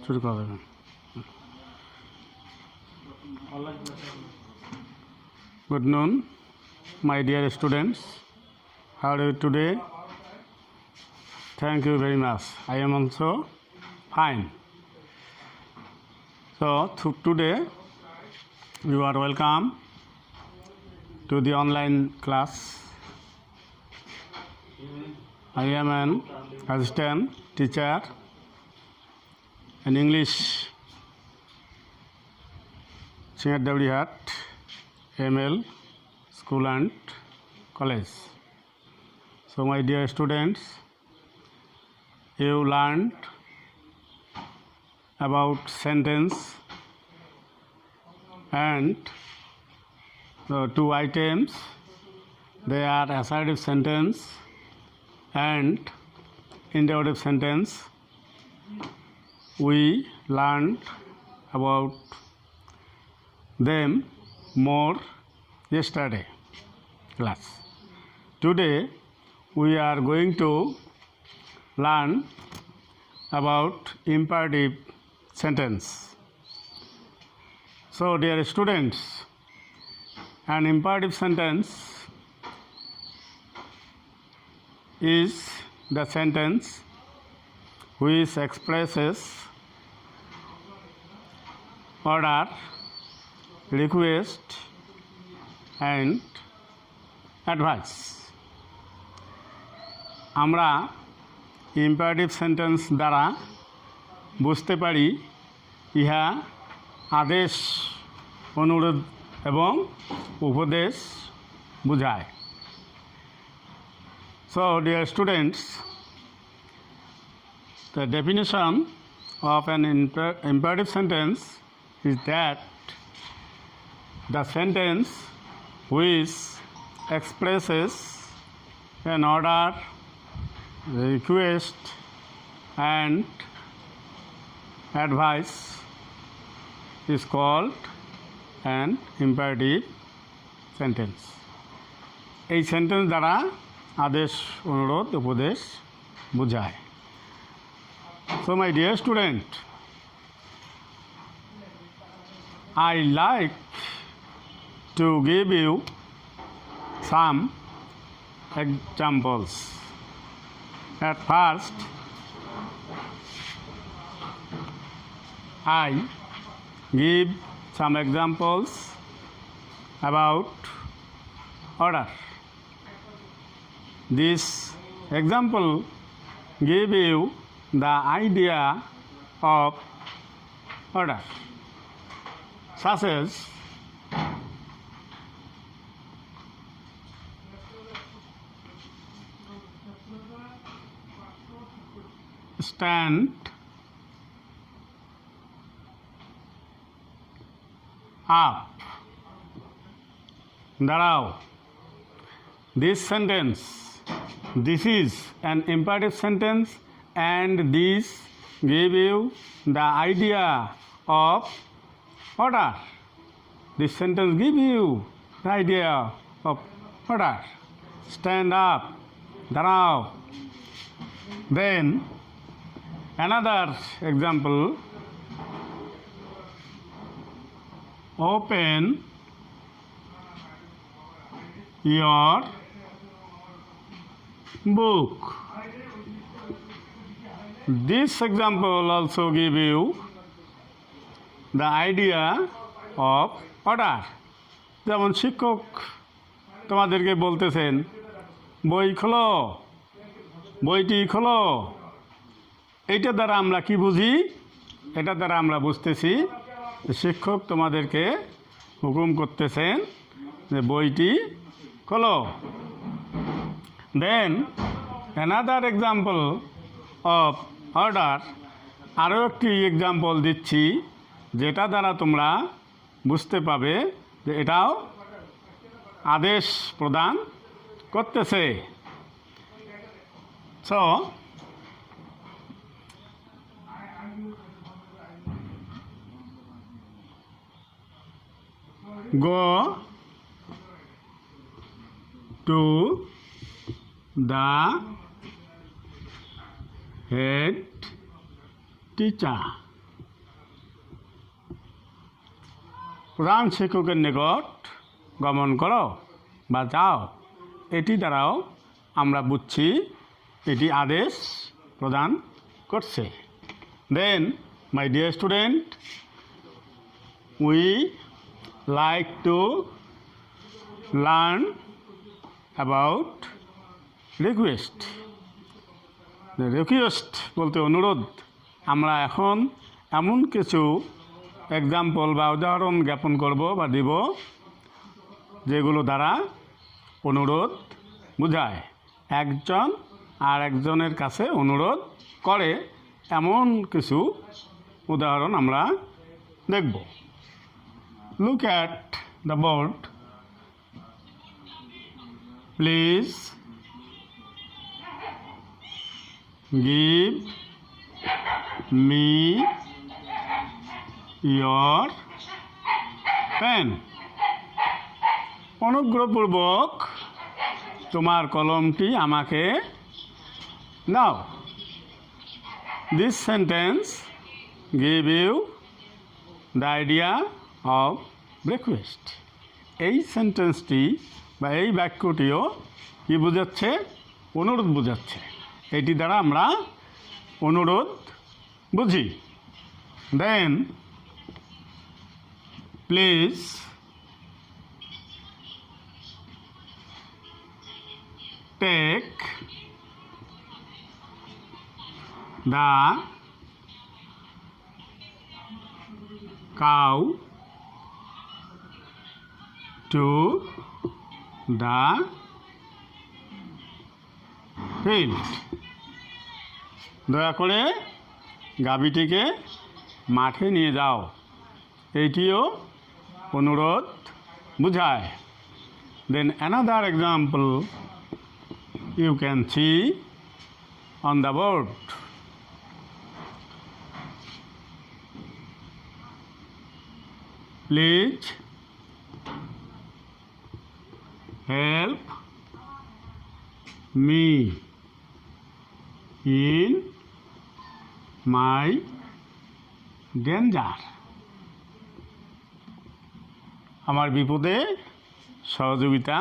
শুরু করা যাবে। Good noon, my dear students. How are you today? Thank you very much. I am also fine. So today you are welcome to the online class. I am an assistant teacher in English, Singardauri ML School and College. So my dear students, you learned about sentence and the two items. They are assertive sentence and interrogative sentence. We learned about them more yesterday class. Today we are going to learn about imperative sentence. So dear students, an imperative sentence is the sentence which expresses order, request and advice. আমরা imperative sentence দ্বারা বুঝতে পারি ইহা আদেশ, অনুরোধ এবং উপদেশ বোঝায়। So dear students, the definition of an imperative sentence is that the sentence which expresses an order, request and advice is called an imperative sentence. এই সেন্টেন্স দ্বারা আদেশ, অনুরোধ, উপদেশ বোঝায়। So my dear student, I like to give you some examples. At first, I give some examples about order. This example give you the idea of order, such as stand up, দাঁড়াও. This sentence, this is an imperative sentence and this give you the idea of order. This sentence give you the idea of order. Stand up, দাঁড়াও. Then another example, open your book. This example also give you the idea of order. যেমন শিক্ষক তোমাদেরকে বলতেছেন বই খোলো, বইটি খোলো। এইটা দ্বারা আমরা কি বুঝি? এটা দ্বারা আমরা বুঝতেছি শিক্ষক তোমাদেরকে হুকুম করতেছেন যে বইটি খোলো। দেন অ্যানাদার এক্সাম্পল অফ অর্ডার, আরও একটি এক্সাম্পল দিচ্ছি যেটা দ্বারা তোমরা বুঝতে পাবে যে এটাও আদেশ প্রদান করতেছে। So go to the head teacher. প্রধান শিক্ষকের নিকট গমন করো বা যাও, এটি দ্বারাও আমরা বুঝছি এটি আদেশ প্রদান করছে। Then my dear student, we like to learn about request. Request বলতে অনুরোধ। আমরা এখন এমন কিছু এক্সাম্পল বা উদাহরণ জ্ঞাপন করব বা দিব যেগুলো দ্বারা অনুরোধ বোঝায়। একজন আর একজনের কাছে অনুরোধ করে এমন কিছু উদাহরণ আমরা দেখব। Look at the board. Please give me your pen. অনুগ্রহপূর্বক তোমার কলমটি আমাকে দাও। This sentence give you the idea of request. এই সেন্টেন্সটি বা এই বাক্যটিও কী বোঝাচ্ছে? অনুরোধ বোঝাচ্ছে। এটি দ্বারা আমরা অনুরোধ বুঝি। Then please take the cow to the field। দয়া করে গাভীটিকে মাঠে নিয়ে যাও। এইটিও অনুরোধ বুঝায়। Then another example you can see on the board. Please help me in my danger. আমার বিপদে সহযোগিতা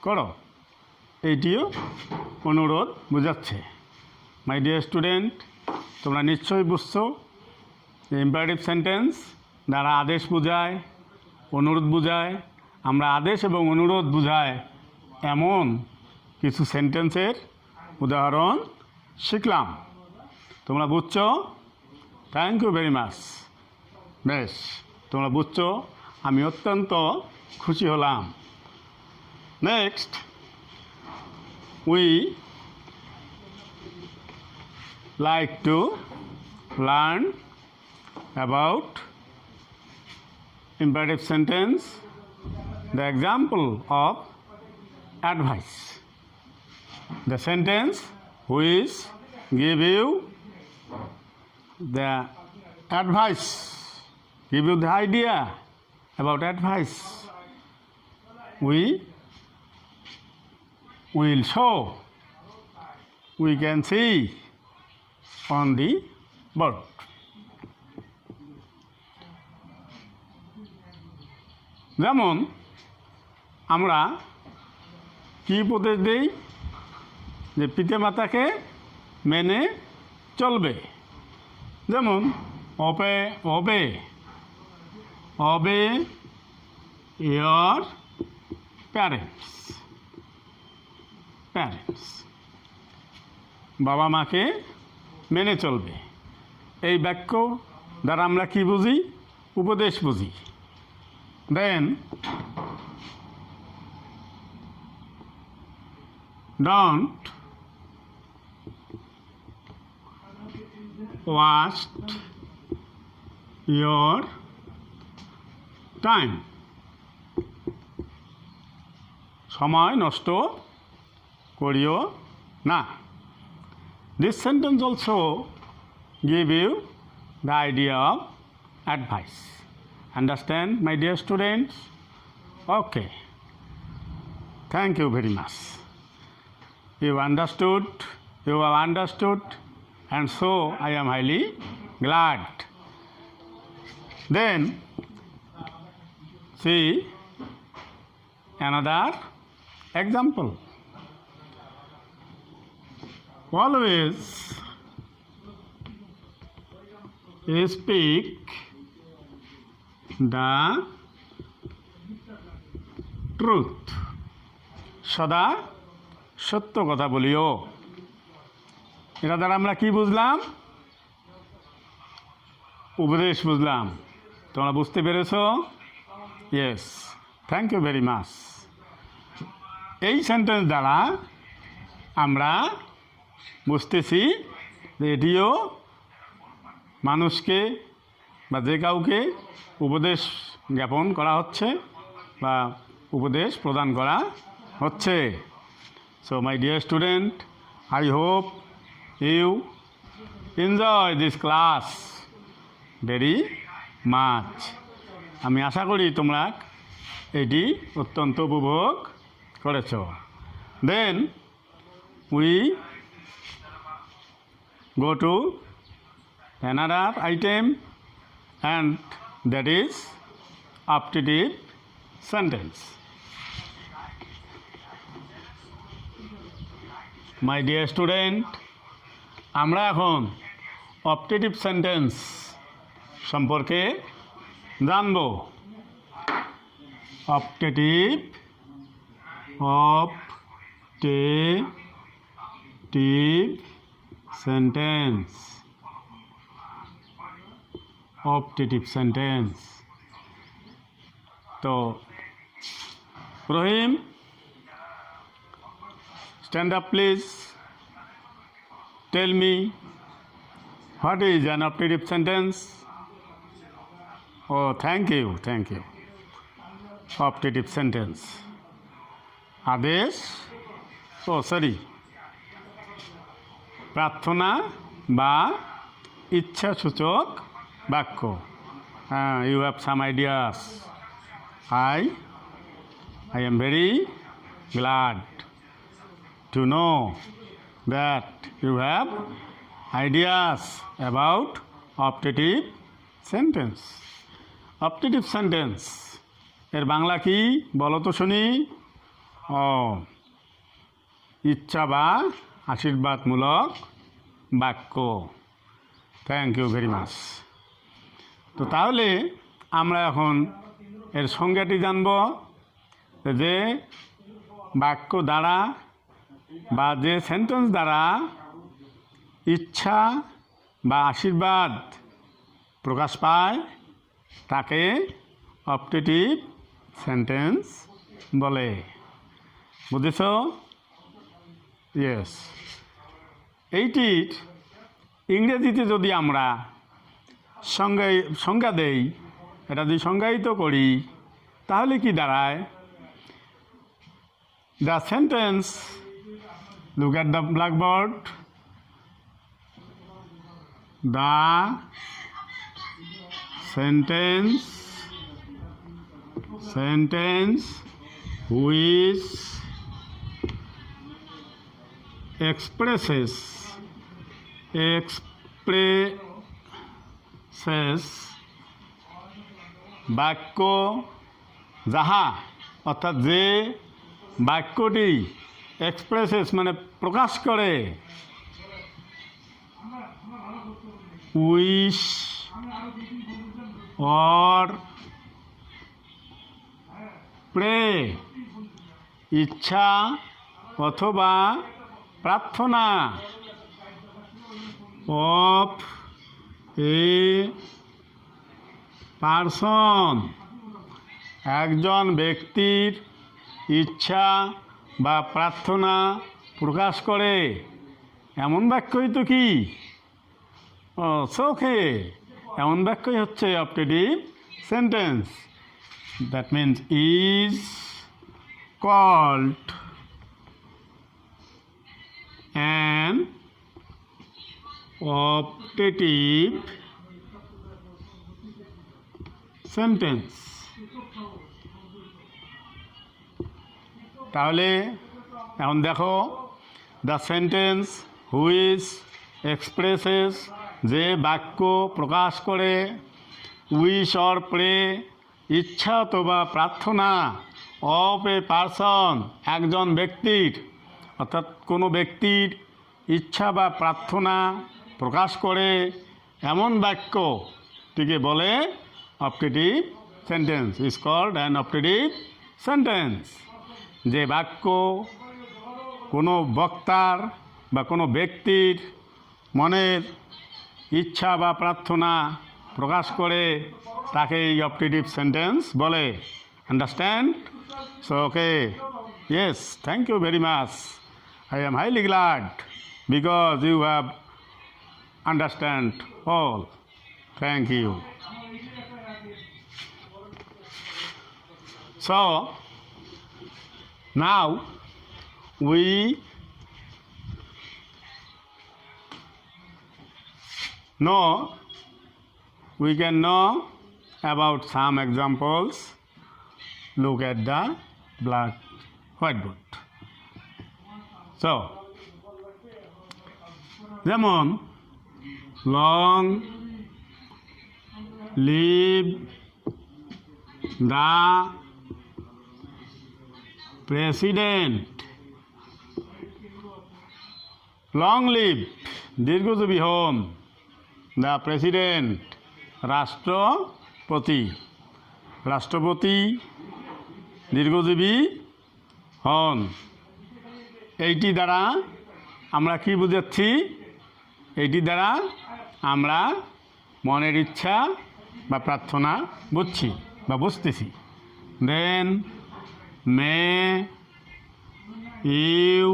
করো। এইটিও অনুরোধ বোঝাচ্ছে। মাই ডিয়ার স্টুডেন্ট, তোমরা নিশ্চয়ই বুঝছো ইম্পারেটিভ সেন্টেন্স দ্বারা আদেশ বোঝায়, অনুরোধ বোঝায়। আমরা আদেশ এবং অনুরোধ বোঝায় এমন কিছু সেন্টেন্সের উদাহরণ শিখলাম। তোমরা বুঝছো? Thank you very much. বেশ, তোমরা বুঝছো, আমি অত্যন্ত খুশি হলাম। Next, we like to learn about imperative sentence, the example of advice. The sentence which give you the advice, give you the idea about advice. We will show, we can see on the board. যেমন আমরা কি উপদেশ দিই? যে পিতামাতাকে মেনে চলবে। যেমন obey your parents। বাবা মাকে মেনে চলবে। এই বাক্য দ্বারা আমরা কি বুঝি? উপদেশ বুঝি। Then don't waste your time. সময় নষ্ট করিও না। This sentence also give you the idea of advice. Understand, my dear students? Okay. Thank you very much. You have understood, and so I am highly glad. Then see another example. Always speak the truth. সদা সত্য কথা বলিও। এটা দ্বারা আমরা কি বুঝলাম? উপদেশ বুঝলাম। তোমরা বুঝতে পেরেছো? Yes, thank you very much. এই সেন্টেন্স দ্বারা আমরা বুঝতেছি যে এটিও মানুষকে বা যে কাউকে উপদেশ জ্ঞাপন করা হচ্ছে বা উপদেশ প্রদান করা হচ্ছে। So my dear student, I hope you enjoy this class very much. আমি আশা করি তোমরা এটি অত্যন্ত উপভোগ করেছ। Then we go to another item, and that is optative sentence. My dear student, আমরা এখন optative sentence সম্পর্কে জানব। optative sentence, optative sentence. তো রহিম, stand up please. Tell me, what is an optative sentence? Oh, thank you. Optative sentence. আদেশ, প্রার্থনা বা ইচ্ছাসূচক বাক্য। You have some ideas. I am very glad to know that you have ideas about optative sentence. Optative sentence এর বাংলা কি বলো তো শুনি? ইচ্ছা বা আশীর্বাদমূলক বাক্য। Thank you very much. তো তাহলে আমরা এখন এর সংজ্ঞাটি জানব, যে বাক্য দ্বারা বা যে সেন্টেন্স দ্বারা ইচ্ছা বা আশীর্বাদ প্রকাশ পায় তাকে অপটেটিভ সেন্টেন্স বলে। বুঝেছ? ইয়েস। এইটির ইংরেজিতে যদি আমরা সংজ্ঞা দেই, এটা যদি সংজ্ঞায়িত করি, তাহলে কি দাঁড়ায়? The sentence, look at the blackboard, the sentence which expresses বাক্য যাহা, অর্থাৎ যে বাক্যটি এক্সপ্রেসেস মানে প্রকাশ করে, উইশ অর প্রে, ইচ্ছা অথবা প্রার্থনা, অফ এ পারসন, একজন ব্যক্তির ইচ্ছা বা প্রার্থনা প্রকাশ করে এমন বাক্যই তো কি চোখে, এমন বাক্যই হচ্ছে optative sentence. That means is called an optative sentence. তাহলে এখন দেখো, দ্য সেন্টেন্স হুইচ এক্সপ্রেসেস, যে বাক্য প্রকাশ করে, উইশ অর প্রে ইচ্ছা অথবা প্রার্থনা অফ এ পারসন, একজন ব্যক্তির, অর্থাৎ কোনো ব্যক্তির ইচ্ছা বা প্রার্থনা প্রকাশ করে এমন বাক্যটিকে বলে optative sentence, is called an optative sentence. যে বাক্য কোনো বক্তার বা কোনো ব্যক্তির মনের ইচ্ছা বা প্রার্থনা প্রকাশ করে তাকে এই অপটেটিভ সেন্টেন্স বলে। Understand? So okay, yes, thank you very much. I am highly glad because you have understand all. Thank you. So now we can know about some examples. Look at the black whiteboard. So, যেমন long live the president. Long live, দীর্ঘজীবী হন, the president, রাষ্ট্রপতি দীর্ঘজীবী হন। এইটি দ্বারা আমরা কি বুঝাচ্ছি? এইটি দ্বারা আমরা মনের ইচ্ছা বা প্রার্থনা বুঝছি বা বুঝতেছি। দেন মে ইউ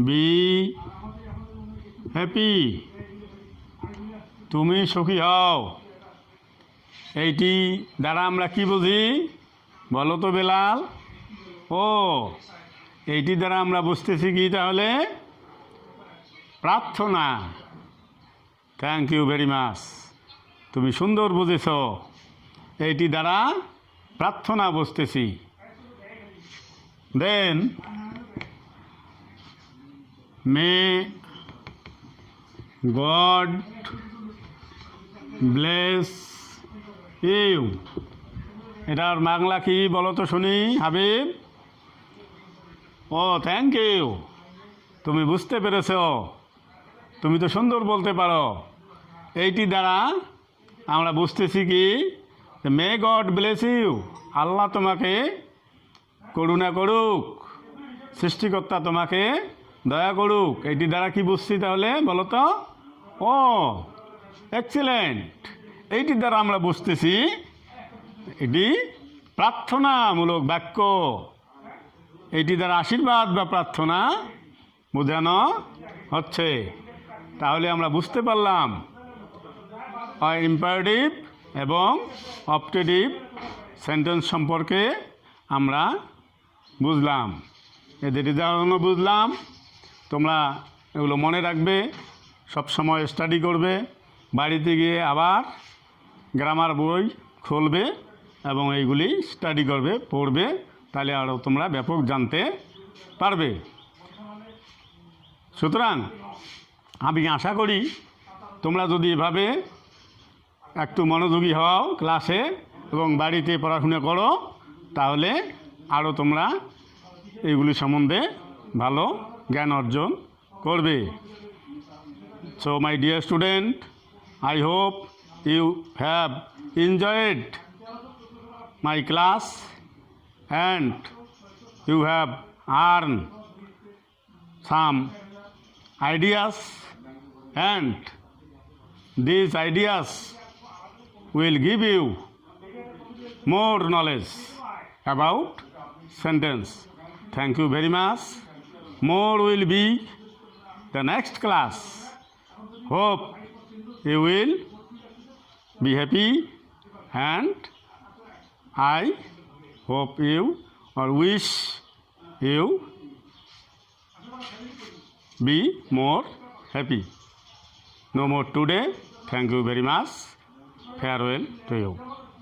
বি হ্যাপি, তুমি সুখী হও। এইটি দ্বারা আমরা কি বুঝি? বলো তো বেলাল। ও, এইটি দ্বারা আমরা বুঝতেছি কি তাহলে? প্রার্থনা। থ্যাংক ইউ ভেরি মাচ, তুমি সুন্দর বুঝেছ। এইটি দ্বারা প্রার্থনা বুঝতেছি। দেন মে গড ব্লেস ইউ, এটার বাংলা কি বলো তো শুনি হাবিব? ও, থ্যাংক ইউ, তুমি বুঝতে পেরেছ, তুমি তো সুন্দর বলতে পারো। এইটি দ্বারা আমরা বুঝতেছি কি? মে গড ব্লেস ইউ, আল্লাহ তোমাকে করুণা করুক, সৃষ্টিকর্তা তোমাকে দয়া করুক। এইটি দ্বারা কি বুঝছি তাহলে বলো তো? ও, এক্সিলেন্ট। এইটি দ্বারা আমরা বুঝতেছি এটি প্রার্থনামূলক বাক্য। এইটি দ্বারা আশীর্বাদ বা প্রার্থনা বোঝানো হচ্ছে। তাহলে আমরা বুঝতে পারলাম ইম্পারেটিভ এবং অপটেটিভ সেন্টেন্স সম্পর্কে আমরা বুঝলাম, এদের উদাহরণও বুঝলাম। তোমরা এগুলো মনে রাখবে, সবসময় স্টাডি করবে, বাড়িতে গিয়ে আবার গ্রামার বই খুলবে এবং এইগুলি স্টাডি করবে, পড়বে, তাহলে আরও তোমরা ব্যাপক জানতে পারবে। সুতরাং আমি আশা করি তোমরা যদি এভাবে একটু মনোযোগী হও ক্লাসে এবং বাড়িতে পড়াশোনা করো, তাহলে আরও তোমরা এইগুলি সম্বন্ধে ভালো জ্ঞান অর্জন করবে। So my dear student, I hope you have enjoyed my class and you have earned some ideas, and these ideas will give you more knowledge about sentence. Thank you very much. More will be the next class. Hope you will be happy, and I hope you or wish you be more happy. No more today. Thank you very much. Farewell to you.